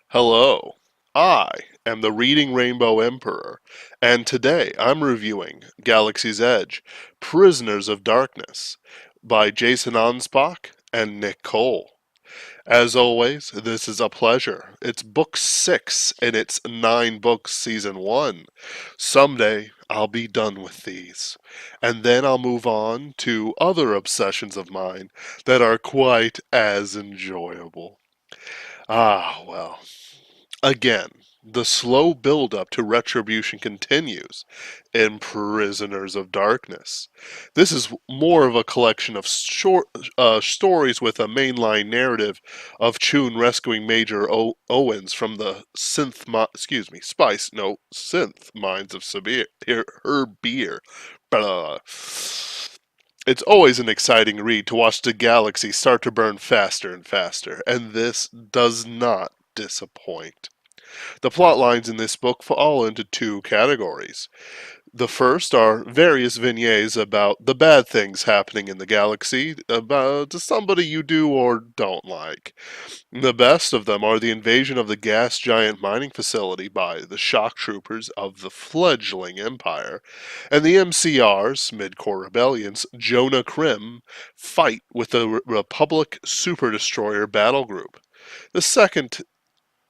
Hello, I am the Reading Rainbow Emperor, and today I'm reviewing Galaxy's Edge Prisoners of Darkness by Jason Anspach and Nick Cole. As always, this is a pleasure. It's book 6 in its 9 books season 1. Someday I'll be done with these, and then I'll move on to other obsessions of mine that are quite as enjoyable. Well. Again, the slow build-up to retribution continues in Prisoners of Darkness. This is more of a collection of short stories with a mainline narrative of Chun rescuing Major Owens from the synth mines of Sabir, her beer. Blah. It's always an exciting read to watch the galaxy start to burn faster and faster, and this does not disappoint. The plot lines in this book fall into two categories. The first are various vignettes about the bad things happening in the galaxy, about somebody you do or don't like. The best of them are the invasion of the gas giant mining facility by the shock troopers of the fledgling empire, and the MCR's, Mid-Core Rebellion's, Jonah Krim fight with the Republic Super Destroyer battle group. The second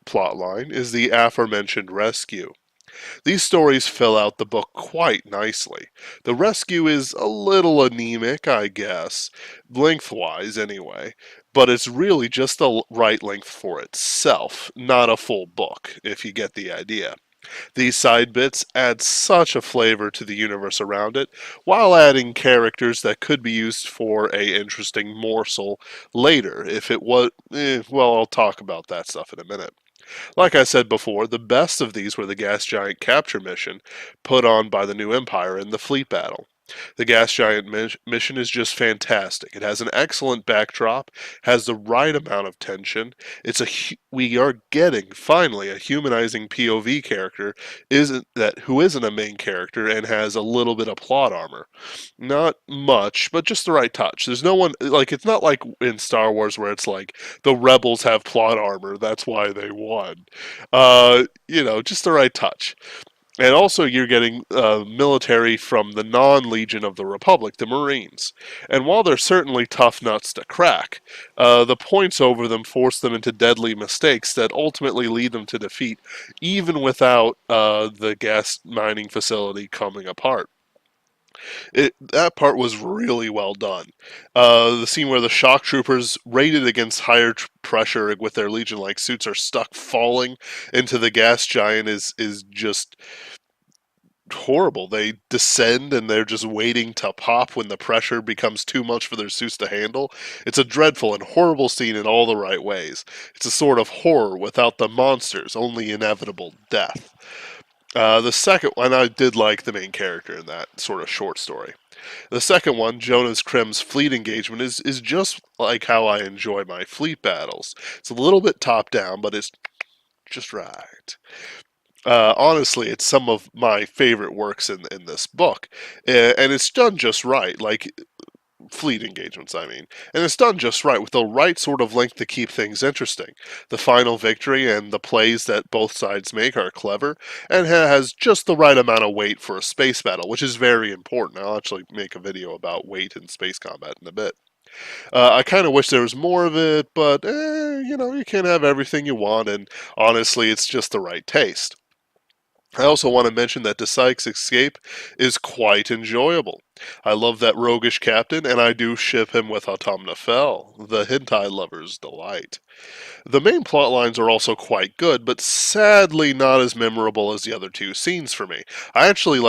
plotline is the aforementioned rescue. These stories fill out the book quite nicely. The rescue is a little anemic, I guess, lengthwise anyway, but it's really just the right length for itself, not a full book, if you get the idea. These side bits add such a flavor to the universe around it, while adding characters that could be used for a interesting morsel later, if it was, well, I'll talk about that stuff in a minute. Like I said before, the best of these were the gas giant capture mission put on by the new Empire in the fleet battle. The gas giant mission is just fantastic. It has an excellent backdrop, has the right amount of tension. We are getting finally a humanizing POV character who isn't a main character and has a little bit of plot armor. Not much, but just the right touch. There's no one like it's not like in Star Wars where it's like the rebels have plot armor, that's why they won. Just the right touch. And also, you're getting military from the non Legion of the Republic, the Marines. And while they're certainly tough nuts to crack, the points over them force them into deadly mistakes that ultimately lead them to defeat, even without the gas mining facility coming apart. That part was really well done. The scene where the shock troopers, rated against higher pressure with their Legion-like suits, are stuck falling into the gas giant is just horrible. They descend and they're just waiting to pop when the pressure becomes too much for their suits to handle. It's a dreadful and horrible scene in all the right ways. It's a sort of horror without the monsters, only inevitable death. The second one, I did like the main character in that sort of short story. The second one, Jonas Krim's fleet engagement, is just like how I enjoy my fleet battles. It's a little bit top down, but it's just right. Honestly, it's some of my favorite works in this book, and it's done just right. Like fleet engagements, I mean, and it's done just right with the right sort of length to keep things interesting. The final victory and the plays that both sides make are clever, and has just the right amount of weight for a space battle, which is very important. I'll actually make a video about weight in space combat in a bit. I kind of wish there was more of it, but you can't have everything you want, and honestly, it's just the right taste. I also want to mention that Desaik's escape is quite enjoyable. I love that roguish captain, and I do ship him with Autumna Fell, the hentai lover's delight. The main plot lines are also quite good, but sadly not as memorable as the other two scenes for me. I actually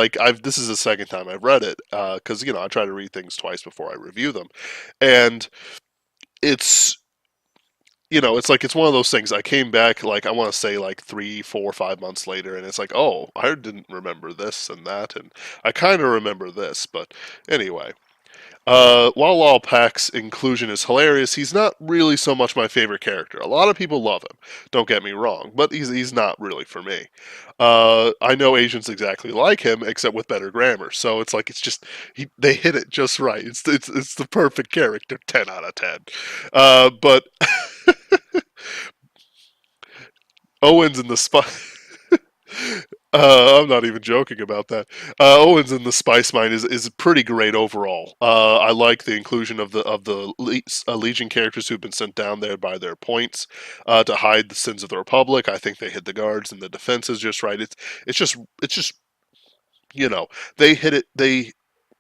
this is the second time I've read it, because, I try to read things twice before I review them. And it's it's like it's one of those things. I came back like I want to say like 3, 4, 5 months later, and it's like, oh, I didn't remember this and that, and I kind of remember this, but anyway. While Lawpack's inclusion is hilarious, he's not really so much my favorite character. A lot of people love him, don't get me wrong, but he's not really for me. I know Asians exactly like him, except with better grammar. So it's like they hit it just right. It's the perfect character, 10 out of 10. But Owens in the I'm not even joking about that. Owens in the Spice Mine is pretty great overall. I like the inclusion of the Legion characters who've been sent down there by their points to hide the sins of the Republic. I think they hit the guards and the defenses just right. It's just you know they hit it. They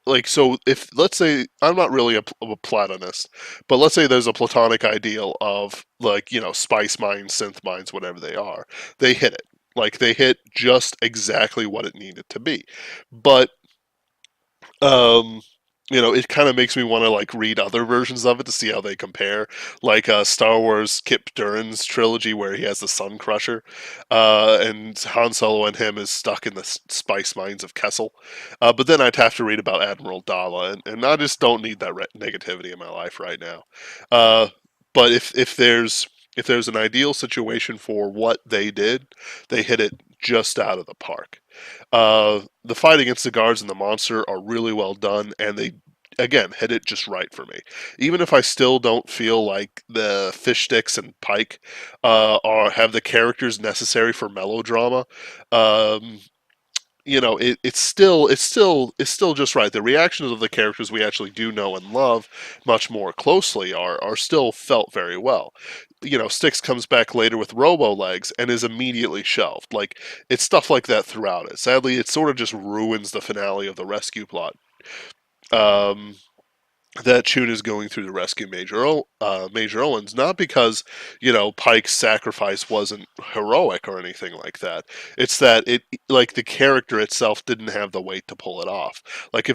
like so if let's say I'm not really a platonist, but let's say there's a platonic ideal of like spice mines, synth mines, whatever they are. They hit it. Like they hit just exactly what it needed to be. But um it kind of makes me want to like read other versions of it to see how they compare, like Star Wars Kip Duran's trilogy where he has the Sun Crusher, and Han Solo and him is stuck in the spice mines of Kessel. But then I'd have to read about Admiral Dala, and I just don't need that negativity in my life right now. uh, but if there's an ideal situation for what they did, they hit it just out of the park. The fight against the guards and the monster are really well done, and they again hit it just right for me. Even if I still don't feel like the fish sticks and Pike are have the characters necessary for melodrama, um, it's still just right. The reactions of the characters we actually do know and love much more closely are still felt very well. Sticks comes back later with Robo Legs and is immediately shelved. Like it's stuff like that throughout it. Sadly, it sort of just ruins the finale of the rescue plot. Um, that Chun is going through the rescue Major Owens, not because Pike's sacrifice wasn't heroic or anything like that. It's that it like the character itself didn't have the weight to pull it off. Like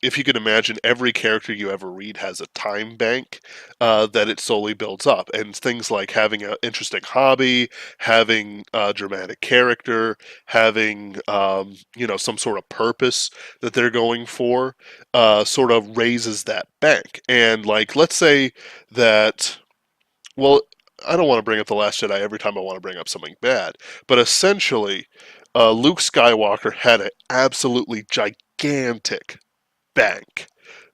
if you can imagine, every character you ever read has a time bank that it slowly builds up, and things like having an interesting hobby, having a dramatic character, having some sort of purpose that they're going for, sort of raises that bank. And like, let's say that, well, I don't want to bring up The Last Jedi every time I want to bring up something bad, but essentially, Luke Skywalker had an absolutely gigantic bank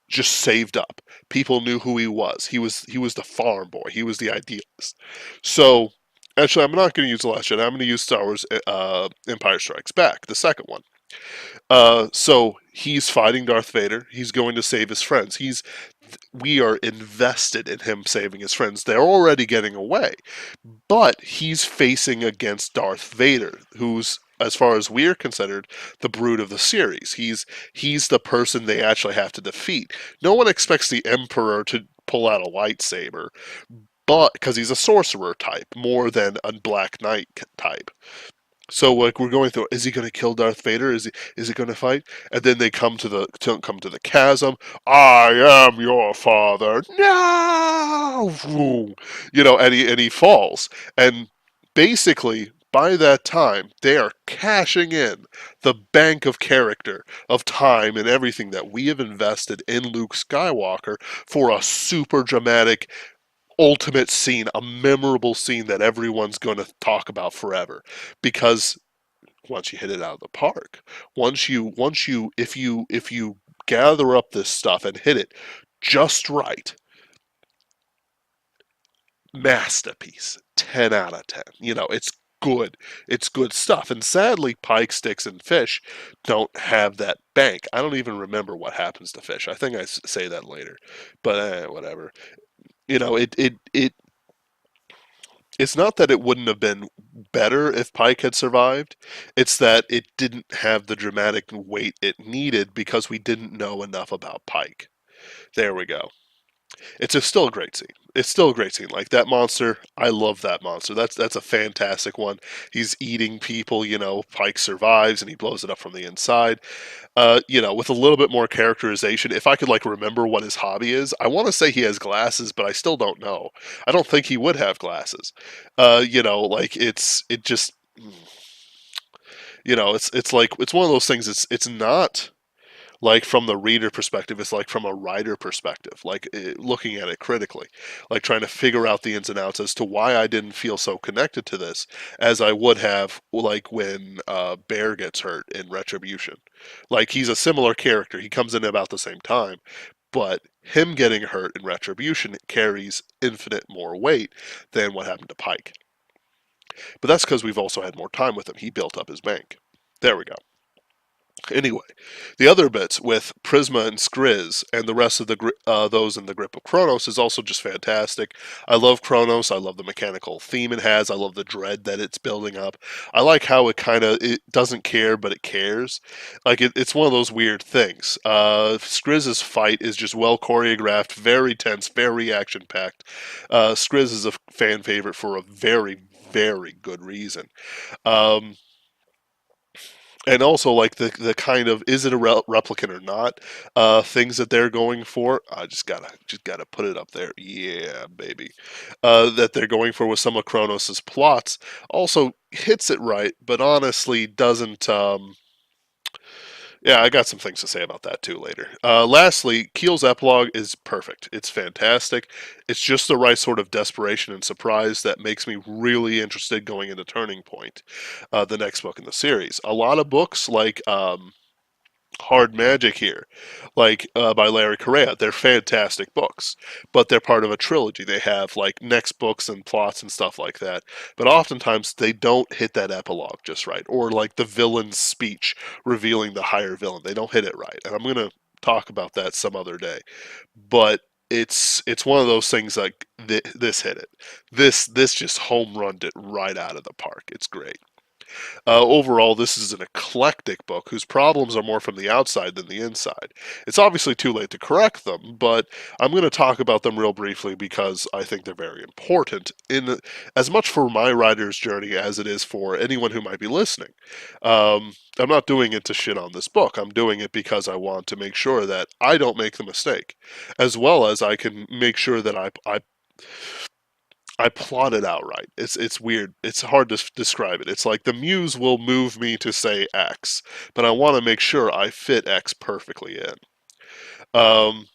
just saved up. People knew who he was. He was the farm boy. He was the idealist. So actually, I'm not going to use The Last Jedi. I'm going to use Star Wars Empire Strikes Back, the second one. So he's fighting Darth Vader. He's going to save his friends. We are invested in him saving his friends. They're already getting away, but he's facing against Darth Vader, who's, as far as we're considered, the brute of the series. He's the person they actually have to defeat. No one expects the Emperor to pull out a lightsaber, but because he's a sorcerer type more than a Black Knight type. So like we're going through, is he going to kill Darth Vader? Is he going to fight? And then they come to the chasm. I am your father. No, and he falls. And basically, by that time, they are cashing in the bank of character, of time, and everything that we have invested in Luke Skywalker for a super dramatic ultimate scene, a memorable scene that everyone's going to talk about forever. Because once you hit it out of the park, if you gather up this stuff and hit it just right, masterpiece, 10 out of 10. It's good. It's good stuff. And sadly, pike, sticks, and fish don't have that bank. I don't even remember what happens to fish. I think I say that later, but whatever. It's not that it wouldn't have been better if Pike had survived. It's that it didn't have the dramatic weight it needed because we didn't know enough about Pike. There we go. Still a great scene. It's still a great scene. Like that monster, I love that monster. That's a fantastic one. He's eating people. Pike survives and he blows it up from the inside. With a little bit more characterization, if I could like remember what his hobby is, I want to say he has glasses, but I still don't know. I don't think he would have glasses. Like it just, it's like it's one of those things. It's not like from the reader perspective, it's like from a writer perspective, like looking at it critically, like trying to figure out the ins and outs as to why I didn't feel so connected to this as I would have like when Bear gets hurt in Retribution. Like he's a similar character, he comes in about the same time, but him getting hurt in Retribution carries infinite more weight than what happened to Pike. But that's because we've also had more time with him. He built up his bank. There we go. Anyway, the other bits with Prisma and Skriz and the rest of those in the grip of Kronos is also just fantastic. I love Kronos. I love the mechanical theme it has. I love the dread that it's building up. I like how it doesn't care, but it cares. Like it's one of those weird things. Skriz's fight is just well choreographed, very tense, very action packed. Skriz is a fan favorite for a very, very good reason. Um, and also like the kind of is it a replicant or not things that they're going for. I just gotta put it up there, yeah, baby. That they're going for with some of Kronos's plots also hits it right, but honestly doesn't. Yeah, I got some things to say about that too later. Lastly, Keel's epilogue is perfect. It's fantastic. It's just the right sort of desperation and surprise that makes me really interested going into Turning Point, the next book in the series. A lot of books like Hard Magic here, like by Larry Correa. They're fantastic books, but they're part of a trilogy. They have like next books and plots and stuff like that. But oftentimes they don't hit that epilogue just right, or like the villain's speech revealing the higher villain. They don't hit it right, and I'm gonna talk about that some other day. But it's one of those things like this hit it. This just home runned it right out of the park. It's great. Overall, this is an eclectic book whose problems are more from the outside than the inside. It's obviously too late to correct them, but I'm going to talk about them real briefly because I think they're very important in as much for my writer's journey as it is for anyone who might be listening. I'm not doing it to shit on this book. I'm doing it because I want to make sure that I don't make the mistake, as well as I can make sure that I plot it out right. It's weird. It's hard to describe it. It's like the muse will move me to say X, but I want to make sure I fit X perfectly in. Um,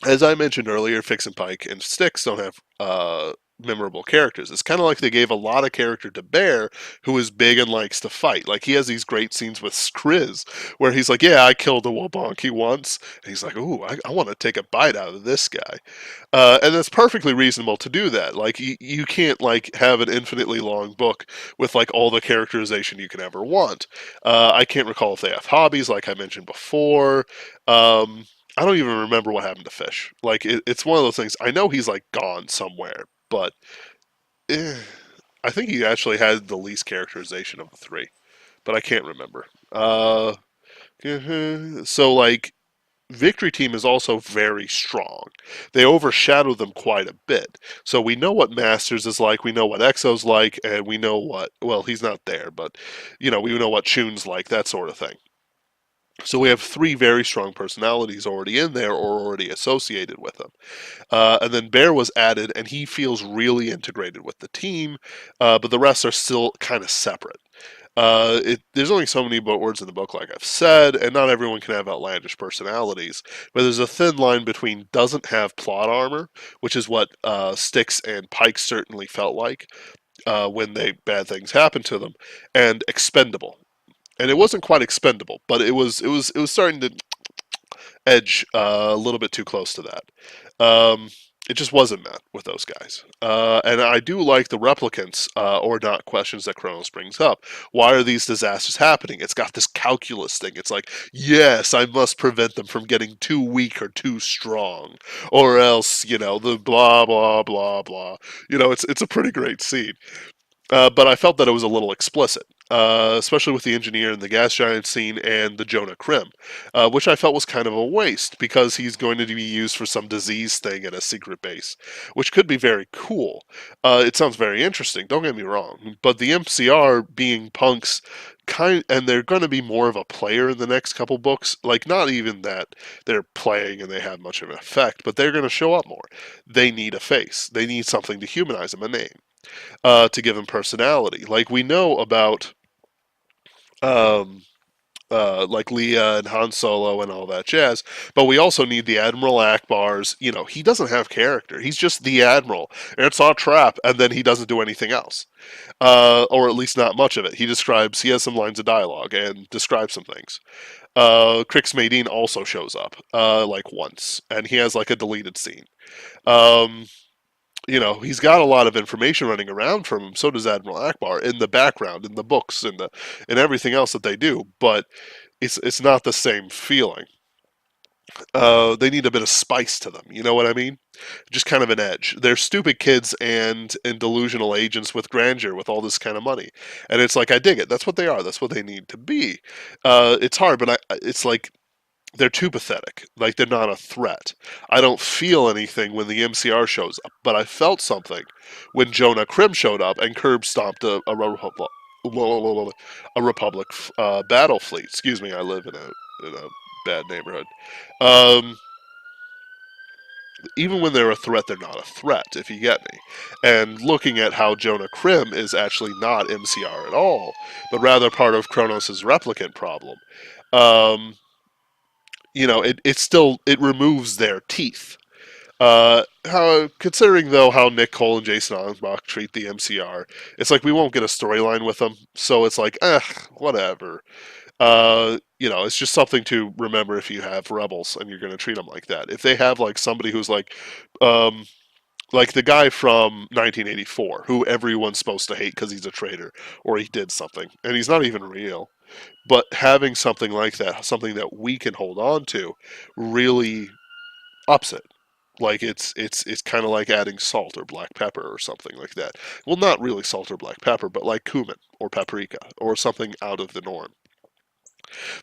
as I mentioned earlier, Fix and Pike and Styx don't have memorable characters. It's kind of like they gave a lot of character to Bear, who is big and likes to fight. Like he has these great scenes with Skriz, where he's like, "Yeah, I killed a Wabonky once," and he's like, "Ooh, I want to take a bite out of this guy," and it's perfectly reasonable to do that. Like you can't like have an infinitely long book with like all the characterization you can ever want. I can't recall if they have hobbies, like I mentioned before. I don't even remember what happened to Fish. Like it's one of those things. I know he's like gone somewhere, but eh, I think he actually had the least characterization of the three, but I can't remember. So like Victory Team is also very strong. They overshadow them quite a bit. So we know what Masters is like, we know what Exo's like, and we know what, well, he's not there, but, we know what Chune's like, that sort of thing. So we have three very strong personalities already in there or already associated with them. And then Bear was added, and he feels really integrated with the team, but the rest are still kind of separate. There's only so many words in the book, like I've said, and not everyone can have outlandish personalities. But there's a thin line between doesn't have plot armor, which is what Styx and Pike certainly felt like when bad things happened to them, and expendable. And it wasn't quite expendable, but it was starting to edge a little bit too close to that. It just wasn't met with those guys. And I do like the replicants or not questions that Kronos brings up. Why are these disasters happening? It's got this calculus thing. It's like, yes, I must prevent them from getting too weak or too strong, or else, the blah blah blah blah. It's a pretty great scene. But I felt that it was a little explicit, especially with the engineer and the gas giant scene and the Jonah Krim, which I felt was kind of a waste because he's going to be used for some disease thing at a secret base, which could be very cool. It sounds very interesting, don't get me wrong, but the MCR being punks and they're going to be more of a player in the next couple books, like not even that they're playing and they have much of an effect, but they're going to show up more. They need a face, they need something to humanize them, a name, to give him personality. Like we know about um, like Leia and Han Solo and all that jazz, but we also need the Admiral Akbar's. He doesn't have character. He's just the Admiral. It's our trap, and then he doesn't do anything else, or at least not much of it. He has some lines of dialogue and describes some things. Crix Madine also shows up, like once, and he has like a deleted scene. Um, He's got a lot of information running around from him. So does Admiral Akbar in the background, in the books, and everything else that they do. But it's not the same feeling. They need a bit of spice to them. You know what I mean? Just kind of an edge. They're stupid kids and delusional agents with grandeur, with all this kind of money, and it's like I dig it. That's what they are. That's what they need to be. It's hard, but it's like they're too pathetic. Like they're not a threat. I don't feel anything when the MCR shows up, but I felt something when Jonah Krim showed up and curb stomped a Republic battle fleet. Excuse me, I live in a bad neighborhood. Um, Even when they're a threat, they're not a threat, if you get me. And looking at how Jonah Krim is actually not MCR at all, but rather part of Kronos' replicant problem. Um, it removes their teeth. How considering though how Nick Cole and Jason Anspach treat the MCR, it's like we won't get a storyline with them, so it's like, whatever. It's just something to remember if you have rebels and you're going to treat them like that. If they have like somebody who's um, like the guy from 1984, who everyone's supposed to hate because he's a traitor or he did something, and he's not even real. But having something like that, something that we can hold on to, really ups it. Like it's kind of like adding salt or black pepper or something like that. Well, not really salt or black pepper, but like cumin or paprika or something out of the norm.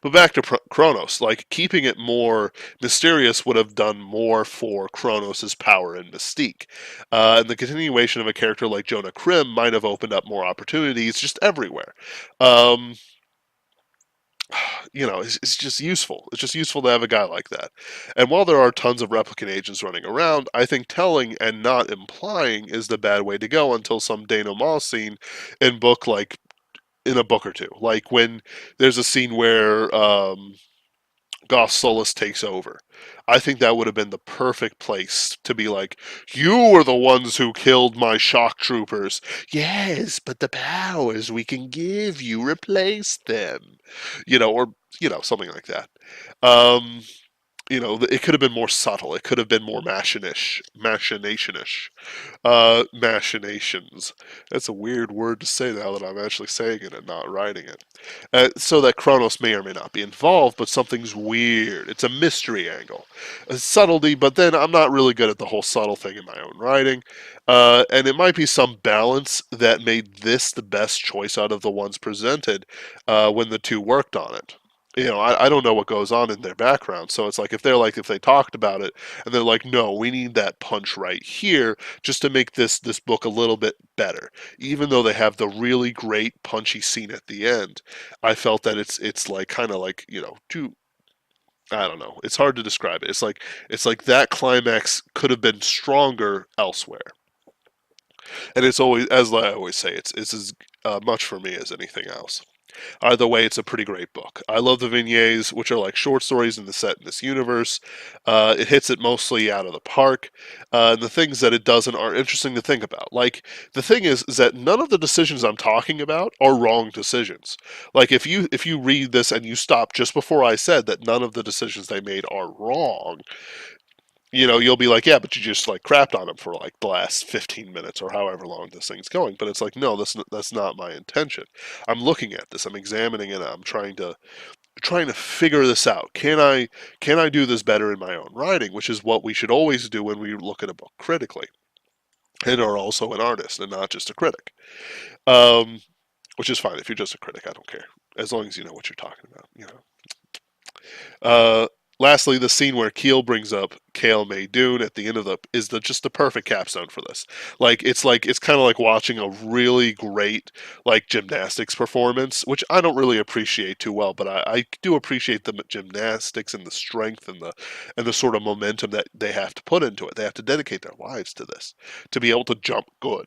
But back to Kronos, like keeping it more mysterious would have done more for Kronos' power and mystique. And the continuation of a character like Jonah Krim might have opened up more opportunities just everywhere. Um, it's just useful. It's just useful to have a guy like that. And while there are tons of replicant agents running around, I think telling and not implying is the bad way to go until some denouement scene in book like in a book or two. Like when there's a scene where Goth Solus takes over. I think that would have been the perfect place to be like, you were the ones who killed my shock troopers. Yes, but the powers we can give you replace them. Something like that. Um, it could have been more subtle. It could have been more machinationish. Machinations. That's a weird word to say now that I'm actually saying it and not writing it. So that Kronos may or may not be involved, but something's weird. It's a mystery angle. A subtlety, but then I'm not really good at the whole subtle thing in my own writing. And it might be some balance that made this the best choice out of the ones presented when the two worked on it. I don't know what goes on in their background, so it's like if they talked about it and they're like, no, we need that punch right here just to make this book a little bit better. Even though they have the really great punchy scene at the end, I felt that it's like kind of like too. I don't know. It's hard to describe it. It's like that climax could have been stronger elsewhere, and it's always, as I always say, it's as much for me as anything else. Either way, it's a pretty great book. I love the vignettes, which are like short stories in the set in this universe. It hits it mostly out of the park. And the things that it doesn't are interesting to think about. Like the thing is that none of the decisions I'm talking about are wrong decisions. Like if you read this and you stop just before I said that none of the decisions they made are wrong, you'll be like, yeah, but you just like crapped on him for like the last 15 minutes or however long this thing's going. But it's like, no, that's not my intention. I'm looking at this, I'm examining it, I'm trying to figure this out. Can I do this better in my own writing, which is what we should always do when we look at a book critically, and are also an artist and not just a critic. Um, which is fine if you're just a critic. I don't care as long as you know what you're talking about. Uh, Lastly, the scene where Keel brings up Kale May Dune at the end of the is just the perfect capstone for this. Like it's kind of like watching a really great like gymnastics performance, which I don't really appreciate too well, but I do appreciate the gymnastics and the strength and the sort of momentum that they have to put into it. They have to dedicate their lives to this to be able to jump good.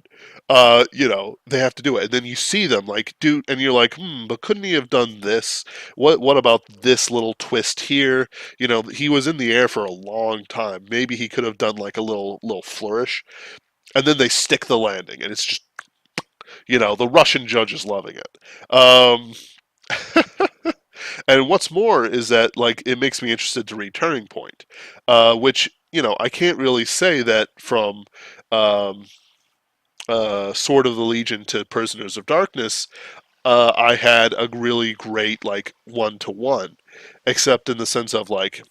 They have to do it, and then you see them like dude, and you're like, but couldn't he have done this? What about this little twist here? He was in the air for a long time. Maybe he could have done like a little flourish, and then they stick the landing, and it's just the Russian judge is loving it. Um, and what's more is that like it makes me interested to read Turning Point, which I can't really say that from um, Sword of the Legion to Prisoners of Darkness, I had a really great like 1-to-1, except in the sense of like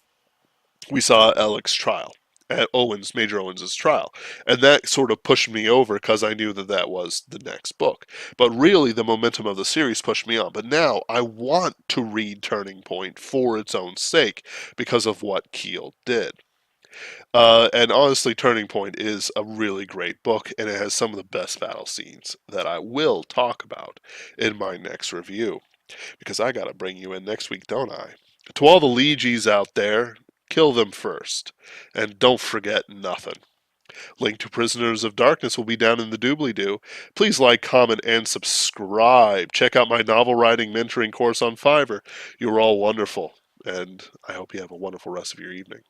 we saw Alec's trial at Major Owens's trial, and that sort of pushed me over because I knew that that was the next book. But really, the momentum of the series pushed me on. But now I want to read Turning Point for its own sake because of what Keel did. And honestly, Turning Point is a really great book, and it has some of the best battle scenes that I will talk about in my next review. Because I gotta bring you in next week, don't I? To all the Legies out there, kill them first. And don't forget nothing. Link to Prisoners of Darkness will be down in the doobly-doo. Please like, comment, and subscribe. Check out my novel writing mentoring course on Fiverr. You're all wonderful, and I hope you have a wonderful rest of your evening.